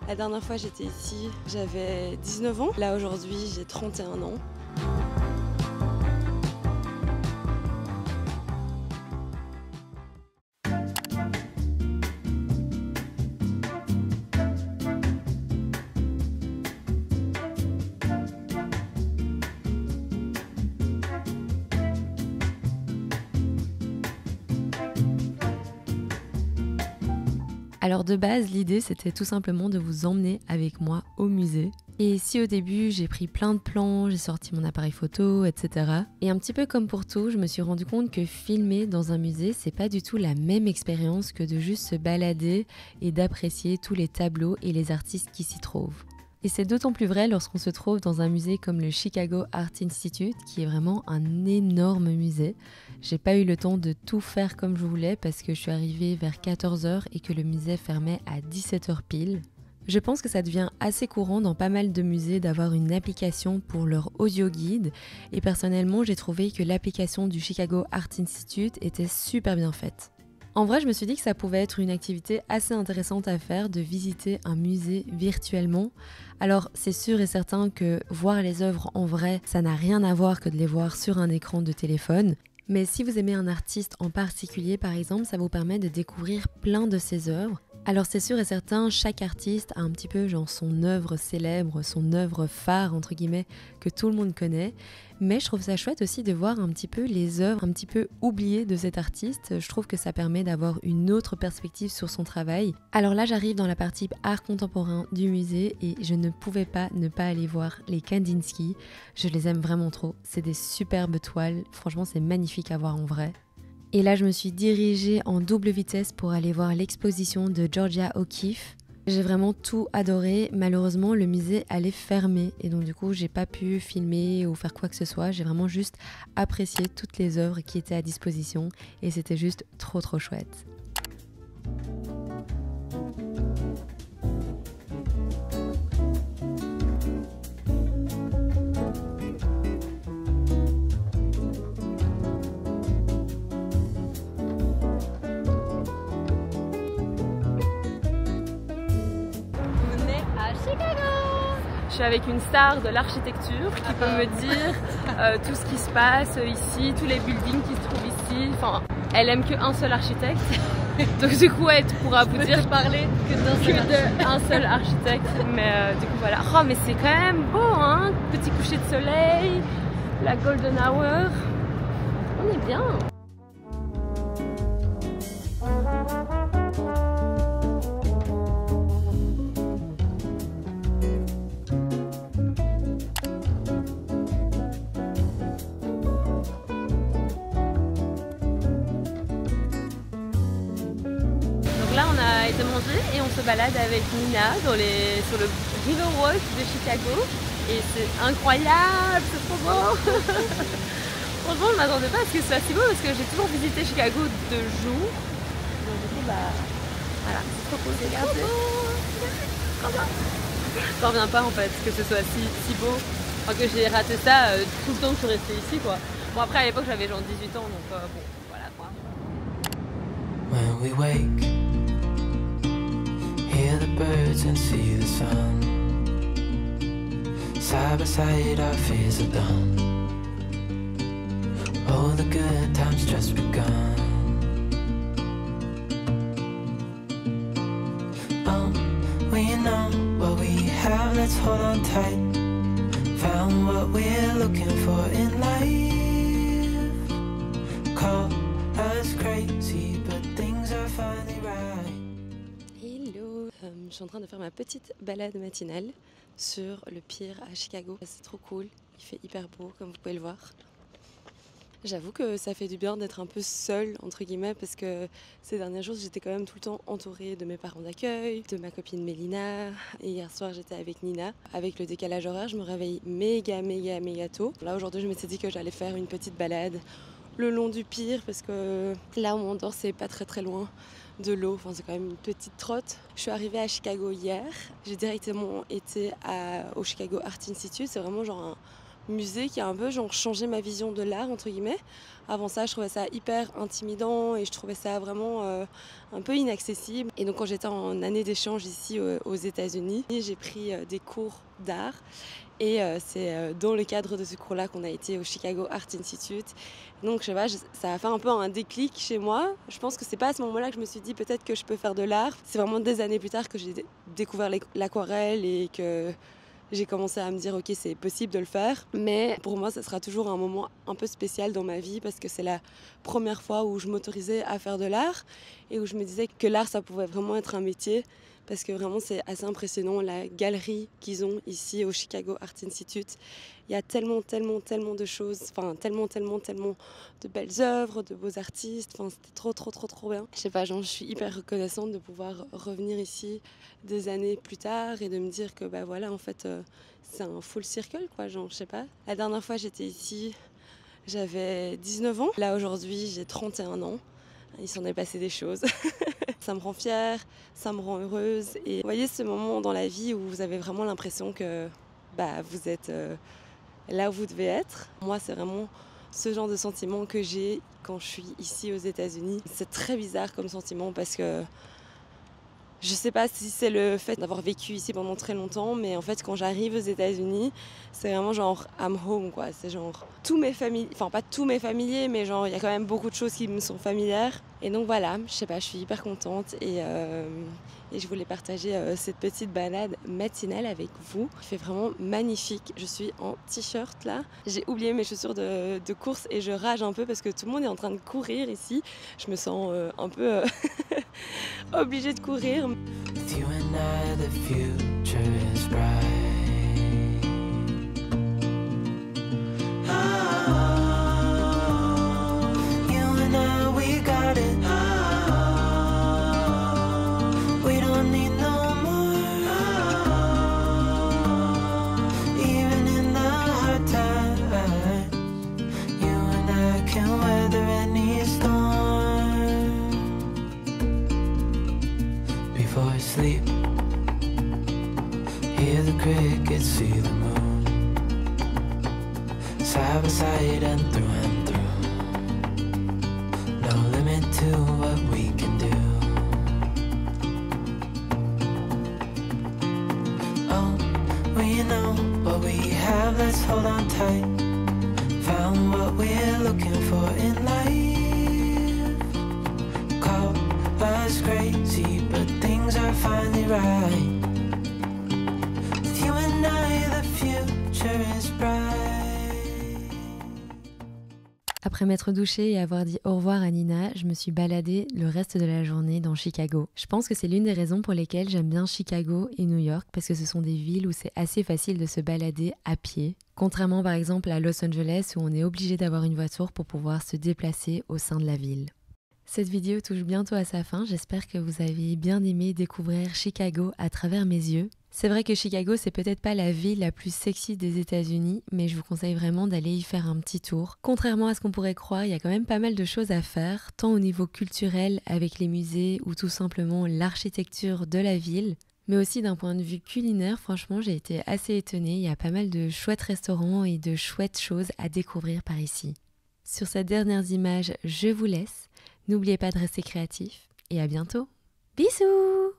La dernière fois j'étais ici, j'avais 19 ans. Là aujourd'hui j'ai 31 ans. Alors de base, l'idée c'était tout simplement de vous emmener avec moi au musée. Et si au début j'ai pris plein de plans, j'ai sorti mon appareil photo, etc. Et un petit peu comme pour tout, je me suis rendu compte que filmer dans un musée, c'est pas du tout la même expérience que de juste se balader et d'apprécier tous les tableaux et les artistes qui s'y trouvent. Et c'est d'autant plus vrai lorsqu'on se trouve dans un musée comme le Chicago Art Institute, qui est vraiment un énorme musée. J'ai pas eu le temps de tout faire comme je voulais parce que je suis arrivée vers 14h et que le musée fermait à 17h pile. Je pense que ça devient assez courant dans pas mal de musées d'avoir une application pour leur audio guide et personnellement j'ai trouvé que l'application du Chicago Art Institute était super bien faite. En vrai, je me suis dit que ça pouvait être une activité assez intéressante à faire de visiter un musée virtuellement. Alors, c'est sûr et certain que voir les œuvres en vrai, ça n'a rien à voir que de les voir sur un écran de téléphone. Mais si vous aimez un artiste en particulier, par exemple, ça vous permet de découvrir plein de ses œuvres. Alors c'est sûr et certain, chaque artiste a un petit peu genre son œuvre célèbre, son œuvre phare entre guillemets que tout le monde connaît. Mais je trouve ça chouette aussi de voir un petit peu les œuvres un petit peu oubliées de cet artiste. Je trouve que ça permet d'avoir une autre perspective sur son travail. Alors là j'arrive dans la partie art contemporain du musée et je ne pouvais pas ne pas aller voir les Kandinsky. Je les aime vraiment trop, c'est des superbes toiles, franchement c'est magnifique à voir en vrai. Et là, je me suis dirigée en double vitesse pour aller voir l'exposition de Georgia O'Keeffe. J'ai vraiment tout adoré. Malheureusement, le musée allait fermer et donc du coup, j'ai pas pu filmer ou faire quoi que ce soit. J'ai vraiment juste apprécié toutes les œuvres qui étaient à disposition et c'était juste trop chouette. Je suis avec une star de l'architecture qui peut me dire tout ce qui se passe ici, tous les buildings qui se trouvent ici. Enfin, elle aime qu'un seul architecte. Donc du coup, elle pourra vous dire parler que d'un seul architecte. Mais du coup, voilà. Oh, mais c'est quand même beau, hein. Petit coucher de soleil, la golden hour. On est bien. Là on a été manger et on se balade avec Nina sur le Riverwalk de Chicago et c'est incroyable, c'est trop beau. Franchement je m'attendais pas à ce que ce soit si beau parce que j'ai toujours visité Chicago de jour. Donc du coup bah voilà, c'est trop cool, regardez. Je reviens pas en fait que ce soit si beau. Enfin, que j'ai raté ça tout le temps que je suis restée ici quoi. Bon après à l'époque j'avais genre 18 ans donc bon voilà quoi. When we wake, hear the birds and see the sun. Side by side our fears are done. Oh, the good times just begun. We know what we have, let's hold on tight. Found what we're looking for in life. Call us crazy, but things are finally right. Hello, je suis en train de faire ma petite balade matinale sur le pier à Chicago. C'est trop cool, il fait hyper beau comme vous pouvez le voir. J'avoue que ça fait du bien d'être un peu seule entre guillemets parce que ces derniers jours j'étais quand même tout le temps entourée de mes parents d'accueil, de ma copine Mélina et hier soir j'étais avec Nina. Avec le décalage horaire je me réveille méga tôt. Là aujourd'hui je m'étais dit que j'allais faire une petite balade le long du pier parce que là où on dort c'est pas très loin de l'eau, enfin c'est quand même une petite trotte. Je suis arrivée à Chicago hier, j'ai directement été au Chicago Art Institute, c'est vraiment genre un musée qui a un peu genre changé ma vision de l'art entre guillemets. Avant ça, je trouvais ça hyper intimidant et je trouvais ça vraiment un peu inaccessible. Et donc quand j'étais en année d'échange ici aux États-Unis, j'ai pris des cours d'art. Et c'est dans le cadre de ce cours-là qu'on a été au Chicago Art Institute. Donc je sais pas, ça a fait un peu un déclic chez moi. Je pense que c'est pas à ce moment-là que je me suis dit peut-être que je peux faire de l'art. C'est vraiment des années plus tard que j'ai découvert l'aquarelle et que j'ai commencé à me dire ok, c'est possible de le faire. Mais pour moi, ça sera toujours un moment un peu spécial dans ma vie parce que c'est la première fois où je m'autorisais à faire de l'art et où je me disais que l'art, ça pouvait vraiment être un métier. Parce que vraiment, c'est assez impressionnant, la galerie qu'ils ont ici au Chicago Art Institute. Il y a tellement de choses, enfin tellement de belles œuvres, de beaux artistes. Enfin, c'était trop bien. Je sais pas, genre, je suis hyper reconnaissante de pouvoir revenir ici des années plus tard et de me dire que bah voilà, en fait, c'est un full circle, quoi. Genre, je sais pas. La dernière fois, j'étais ici, j'avais 19 ans. Là, aujourd'hui, j'ai 31 ans. Il s'en est passé des choses. Ça me rend fière, ça me rend heureuse. Et vous voyez ce moment dans la vie où vous avez vraiment l'impression que bah, vous êtes là où vous devez être. Moi, c'est vraiment ce genre de sentiment que j'ai quand je suis ici aux États-Unis. C'est très bizarre comme sentiment parce que je sais pas si c'est le fait d'avoir vécu ici pendant très longtemps, mais en fait, quand j'arrive aux États-Unis, c'est vraiment genre I'm home, quoi. C'est genre tous mes familiers, enfin pas tous mes familiers, mais genre il y a quand même beaucoup de choses qui me sont familières. Et donc voilà, je sais pas, je suis hyper contente et je voulais partager cette petite balade matinale avec vous. Il fait vraiment magnifique. Je suis en t-shirt là. J'ai oublié mes chaussures de course et je rage un peu parce que tout le monde est en train de courir ici. Je me sens un peu obligée de courir. With you and I, the future is bright. You and I, we got it. We don't need no more. Even in the hard times, you and I can weather any storm. Before I sleep, hear the crickets, see the moon, side by side and through. No limit to what we can do. Oh, we know what we have, let's hold on tight. Found what we're looking for in life. Call us crazy, but things are finally right. With you and I, the future is bright. Après m'être douchée et avoir dit au revoir à Nina, je me suis baladée le reste de la journée dans Chicago. Je pense que c'est l'une des raisons pour lesquelles j'aime bien Chicago et New York, parce que ce sont des villes où c'est assez facile de se balader à pied. Contrairement par exemple à Los Angeles où on est obligé d'avoir une voiture pour pouvoir se déplacer au sein de la ville. Cette vidéo touche bientôt à sa fin, j'espère que vous avez bien aimé découvrir Chicago à travers mes yeux. C'est vrai que Chicago, c'est peut-être pas la ville la plus sexy des États-Unis, mais je vous conseille vraiment d'aller y faire un petit tour. Contrairement à ce qu'on pourrait croire, il y a quand même pas mal de choses à faire, tant au niveau culturel avec les musées ou tout simplement l'architecture de la ville, mais aussi d'un point de vue culinaire, franchement, j'ai été assez étonnée. Il y a pas mal de chouettes restaurants et de chouettes choses à découvrir par ici. Sur ces dernières images, je vous laisse. N'oubliez pas de rester créatif et à bientôt. Bisous!